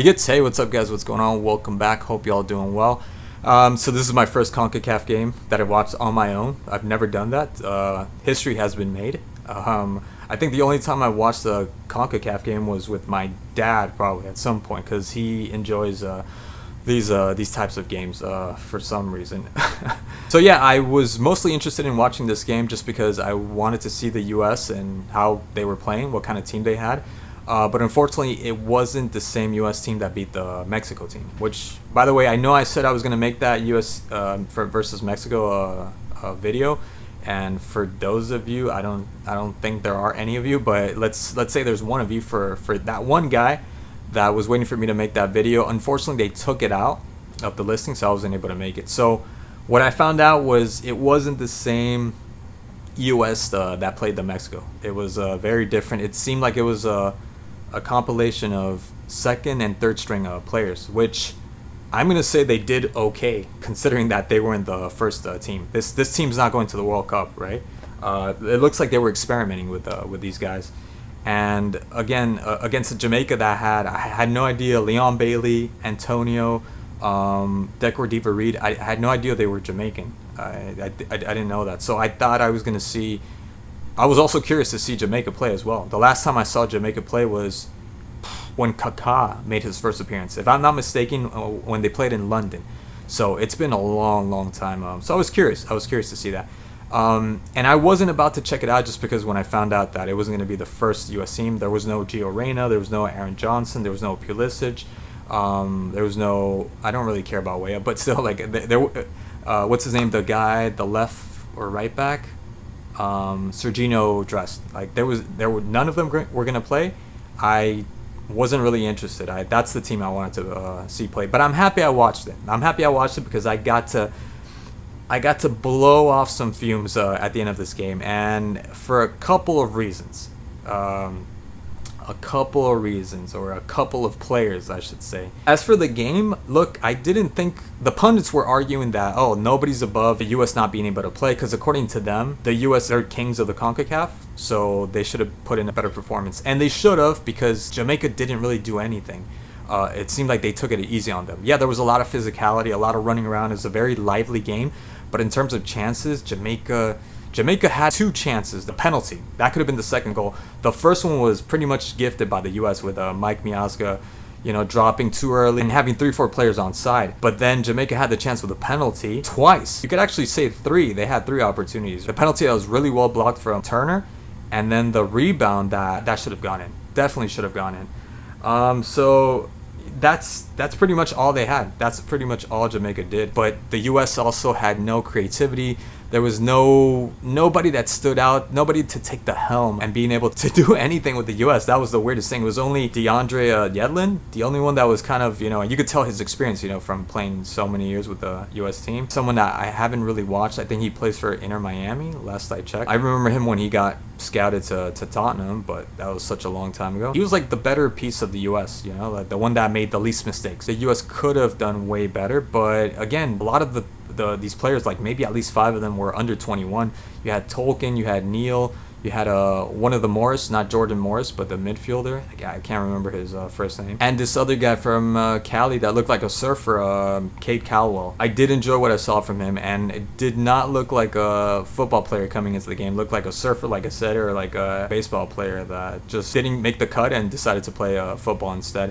Hey, what's up, guys? What's going on? Welcome back. Hope y'all doing well. So this is my first CONCACAF game that I watched on my own. I've never done that. History has been made. I think the only time I watched a CONCACAF game was with my dad, probably at some point, because he enjoys these types of games for some reason. So yeah, I was mostly interested in watching this game just because I wanted to see the U.S. and how they were playing, what kind of team they had. But unfortunately, it wasn't the same U.S. team that beat the Mexico team. Which, by the way, I know I said I was going to make that U.S. For versus Mexico video, and for those of you, I don't think there are any of you, but let's say there's one of you for that one guy that was waiting for me to make that video. Unfortunately, they took it out of the listing, so I wasn't able to make it. So what I found out was it wasn't the same U.S. That played the Mexico. It was very different. It seemed like it was a compilation of second and third string players, which I'm going to say they did okay considering that they were in the first team. This team's not going to the World Cup, right? It looks like they were experimenting with these guys. And again, against Jamaica I had no idea. Leon Bailey, Antonio, Decor Diva Reed, I had no idea they were Jamaican. I didn't know that. So I thought I was going to see. I was also curious to see Jamaica play as well. The last time I saw Jamaica play was when Kaká made his first appearance. If I'm not mistaken, when they played in London. So it's been a long time. So I was curious. I was curious to see that. And I wasn't about to check it out just because when I found out that it wasn't going to be the first U.S. team, there was no Gio Reyna, there was no Aaron Johnson, there was no Pulisic, there was no. I don't really care about Weah, but still, like there. What's his name? The guy, the left or right back. Serginho dressed like there were none of them were gonna play. I wasn't really interested. That's the team I wanted to see play. But I'm happy I watched it. I'm happy I watched it because I got to blow off some fumes at the end of this game, and for a couple of reasons. Or a couple of players, I should say. As for the game, look, I didn't think the pundits were arguing that, oh, nobody's above the U.S. not being able to play, because according to them, the U.S. are kings of the CONCACAF, so they should have put in a better performance. And they should have, because Jamaica didn't really do anything. It seemed like they took it easy on them. Yeah, there was a lot of physicality, a lot of running around. It was a very lively game, but in terms of chances, Jamaica had two chances. The penalty, that could have been the second goal. The first one was pretty much gifted by the U.S. with Mike Miazga, dropping too early and having 3-4 players on side. But then Jamaica had the chance with a penalty twice. You could actually say three. They had three opportunities. The penalty that was really well blocked from Turner, and then the rebound that should have gone in. Definitely should have gone in. So that's pretty much all they had. That's pretty much all Jamaica did. But the U.S. also had no creativity. There was nobody that stood out, nobody to take the helm and being able to do anything with the U.S. That was the weirdest thing. It was only DeAndre Yedlin, the only one that was kind of, and you could tell his experience, from playing so many years with the U.S. team. Someone that I haven't really watched. I think he plays for Inter Miami, last I checked. I remember him when he got scouted to Tottenham, but that was such a long time ago. He was like the better piece of the U.S., like the one that made the least mistakes. The U.S. could have done way better, but again, a lot of these players, like maybe at least 5 of them were under 21. You had Tolkien, you had Neal, you had one of the Morris, not Jordan Morris, but the midfielder. I can't remember his first name. And this other guy from Cali that looked like a surfer, Kate Caldwell. I did enjoy what I saw from him, and it did not look like a football player coming into the game. It looked like a surfer, like I said, or like a baseball player that just didn't make the cut and decided to play football instead.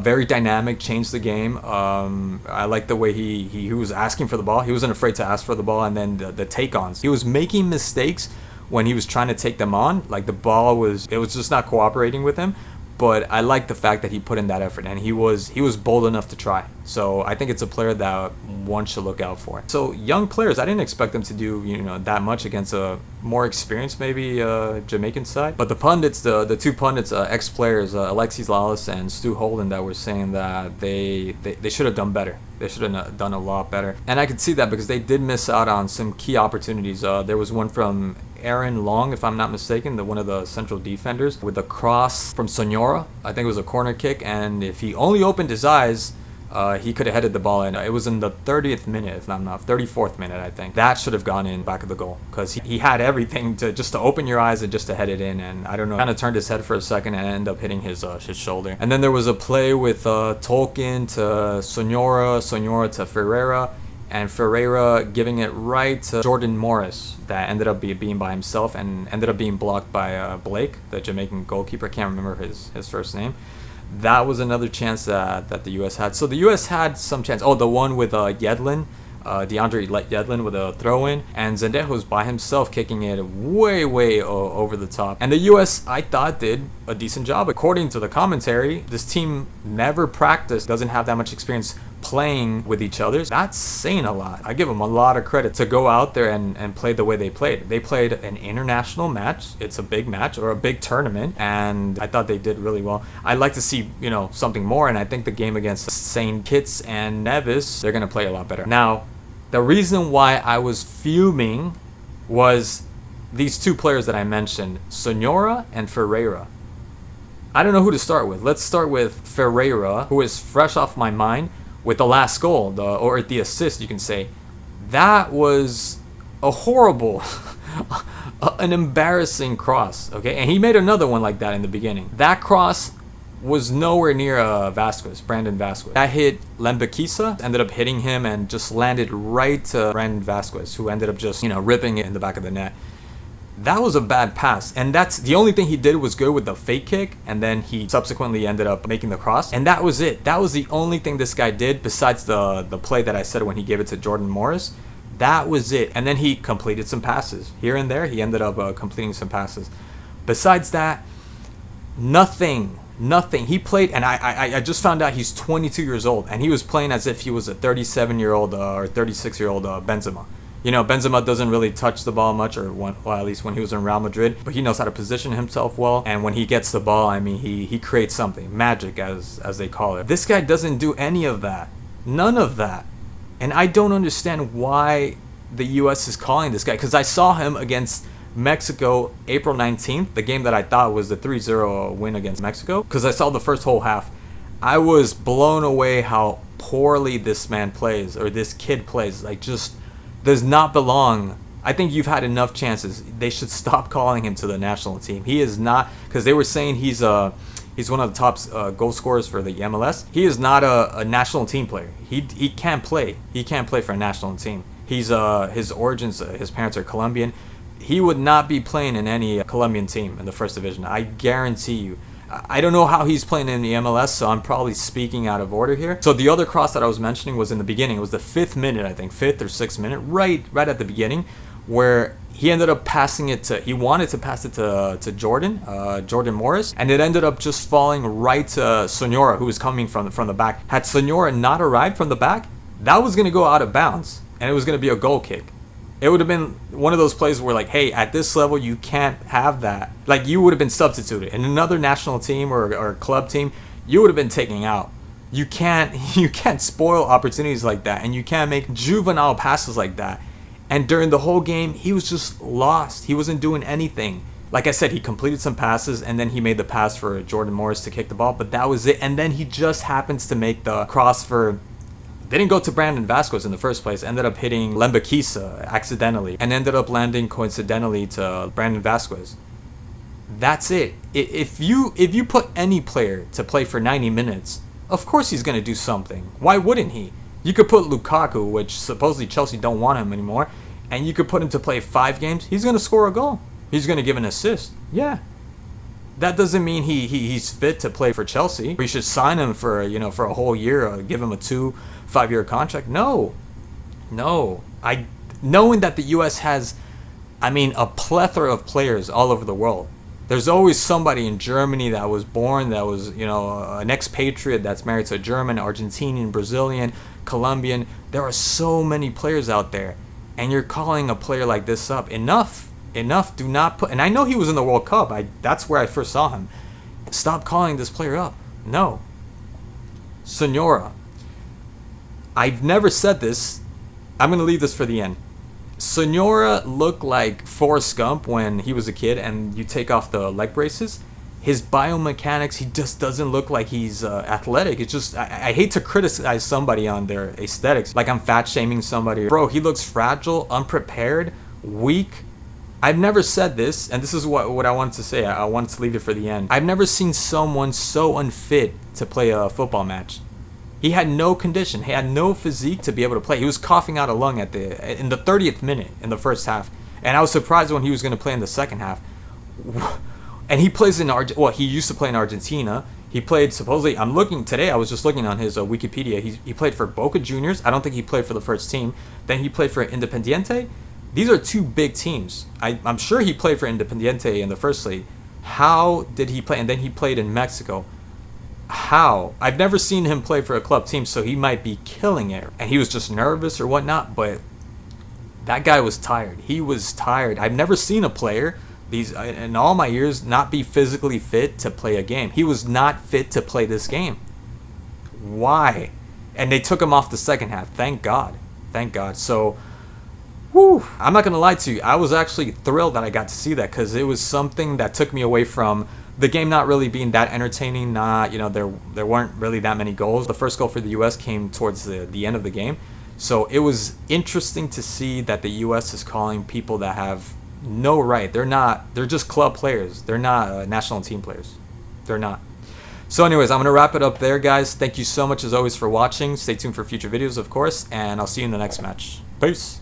Very dynamic, changed the game. I like the way he was asking for the ball. He wasn't afraid to ask for the ball, and then the take-ons. He was making mistakes when he was trying to take them on. Like the ball was just not cooperating with him. But I like the fact that he put in that effort, and he was bold enough to try. So I think it's a player that one should look out for. So young players, I didn't expect them to do that much against a more experienced maybe Jamaican side. But the pundits, the two pundits, ex-players, Alexis Lalas and Stu Holden, that were saying that they should have done better. They should have done a lot better. And I could see that because they did miss out on some key opportunities. There was one from Aaron Long, if I'm not mistaken, one of the central defenders, with a cross from Sonora. I think it was a corner kick, and if he only opened his eyes, He could have headed the ball in. It was in the 30th minute, if I'm not 34th minute, I think. That should have gone in back of the goal because he had everything to just to open your eyes and just to head it in. And I don't know, kind of turned his head for a second and ended up hitting his shoulder. And then there was a play with Tolkien to Sonora to Ferreira, and Ferreira giving it right to Jordan Morris that ended up being by himself and ended up being blocked by Blake, the Jamaican goalkeeper. I can't remember his first name. That was another chance that the U.S. had. So the U.S. had some chance. Oh, the one with Yedlin, DeAndre Yedlin with a throw-in, and Zendejo's by himself kicking it way over the top. And the U.S., I thought, did a decent job. According to the commentary, this team never practiced, doesn't have that much experience playing with each other. That's saying a lot. I give them a lot of credit to go out there and play the way they played. They played an international match. It's a big match or a big tournament, and I thought they did really well. I'd like to see, something more, and I think the game against St. Kitts and Nevis, they're going to play a lot better. Now, the reason why I was fuming was these two players that I mentioned, Sonora and Ferreira. I don't know who to start with. Let's start with Ferreira, who is fresh off my mind with the last goal, or the assist, you can say. That was a horrible, an embarrassing cross, okay? And he made another one like that in the beginning. That cross was nowhere near Brandon Vasquez. That hit Lembekisa, ended up hitting him and just landed right to Brandon Vasquez, who ended up just, ripping it in the back of the net. That was a bad pass, and that's the only thing he did was good with the fake kick, and then he subsequently ended up making the cross, and that was it. That was the only thing this guy did besides the play that I said when he gave it to Jordan Morris. That was it, and then he completed some passes here and there. He ended up completing some passes. Besides that, nothing. He played, and I just found out he's 22 years old, and he was playing as if he was a 37-year-old or 36-year-old Benzema. Benzema doesn't really touch the ball much, at least when he was in Real Madrid, but he knows how to position himself well, and when he gets the ball, he creates something, magic as they call it. This guy doesn't do any of that, none of that, and I don't understand why the U.S. is calling this guy, because I saw him against Mexico April 19th, the game that I thought was the 3-0 win against Mexico, because I saw the first whole half. I was blown away how poorly this man plays, or this kid plays, just does not belong. I think you've had enough chances. They should stop calling him to the national team. He is not, because they were saying he's one of the top goal scorers for the MLS. He is not a national team player. He can't play. He can't play for a national team. He's his origins, his parents are Colombian. He would not be playing in any Colombian team in the first division. I guarantee you. I don't know how he's playing in the MLS, so I'm probably speaking out of order here. So the other cross that I was mentioning was in the beginning. It was the 5th minute, I think, 5th or 6th minute, right at the beginning, where he ended up passing it he wanted to pass it to Jordan Morris, and it ended up just falling right to Sonora, who was coming from the back. Had Sonora not arrived from the back, that was going to go out of bounds, and it was going to be a goal kick. It would have been one of those plays where, hey, at this level, you can't have that. You would have been substituted. In another national team or club team, you would have been taken out. You can't spoil opportunities like that, and you can't make juvenile passes like that. And during the whole game, he was just lost. He wasn't doing anything. Like I said, he completed some passes, and then he made the pass for Jordan Morris to kick the ball, but that was it. And then he just happens to make the cross for... Didn't go to Brandon Vasquez in the first place, ended up hitting Lembekisa accidentally, and ended up landing coincidentally to Brandon Vasquez. That's it. If you put any player to play for 90 minutes, of course he's going to do something. Why wouldn't he? You could put Lukaku, which supposedly Chelsea don't want him anymore, and you could put him to play 5 games. He's going to score a goal. He's going to give an assist. Yeah. That doesn't mean he's fit to play for Chelsea. We should sign him for a whole year, give him a 5-year contract. No. Knowing that the U.S. has, a plethora of players all over the world. There's always somebody in Germany that was born, that was, an expatriate that's married to a German, Argentinian, Brazilian, Colombian. There are so many players out there, and you're calling a player like this up. Enough. Do not put... And I know he was in the World Cup. That's where I first saw him. Stop calling this player up. No. Sonora. I've never said this. I'm going to leave this for the end. Sonora looked like Forrest Gump when he was a kid, and you take off the leg braces. his biomechanics, he just doesn't look like he's athletic. It's just, I hate to criticize somebody on their aesthetics, like I'm fat shaming somebody. Bro, he looks fragile, unprepared, weak. I've never said this, and this is what I wanted to say. I wanted to leave it for the end. I've never seen someone so unfit to play a football match. He had no condition. He had no physique to be able to play. He was coughing out a lung in the 30th minute in the first half. And I was surprised when he was going to play in the second half. And he plays in well, he used to play in Argentina. He played supposedly, I was just looking on his Wikipedia. He played for Boca Juniors. I don't think he played for the first team. Then he played for Independiente. These are two big teams. I'm sure he played for Independiente in the first league. How did he play? And then he played in Mexico. How? I've never seen him play for a club team, so he might be killing it. And he was just nervous or whatnot, but that guy was tired. He was tired. I've never seen a player in all my years not be physically fit to play a game. He was not fit to play this game. Why? And they took him off the second half. Thank God. Thank God. So, whew, I'm not going to lie to you. I was actually thrilled that I got to see that, because it was something that took me away from the game not really being that entertaining. There weren't really that many goals. The first goal for the U.S. came towards the end of the game. So it was interesting to see that the U.S. is calling people that have no right. They're just club players. They're not national team players. They're not. So anyways, I'm going to wrap it up there, guys. Thank you so much as always for watching. Stay tuned for future videos, of course, and I'll see you in the next match. Peace.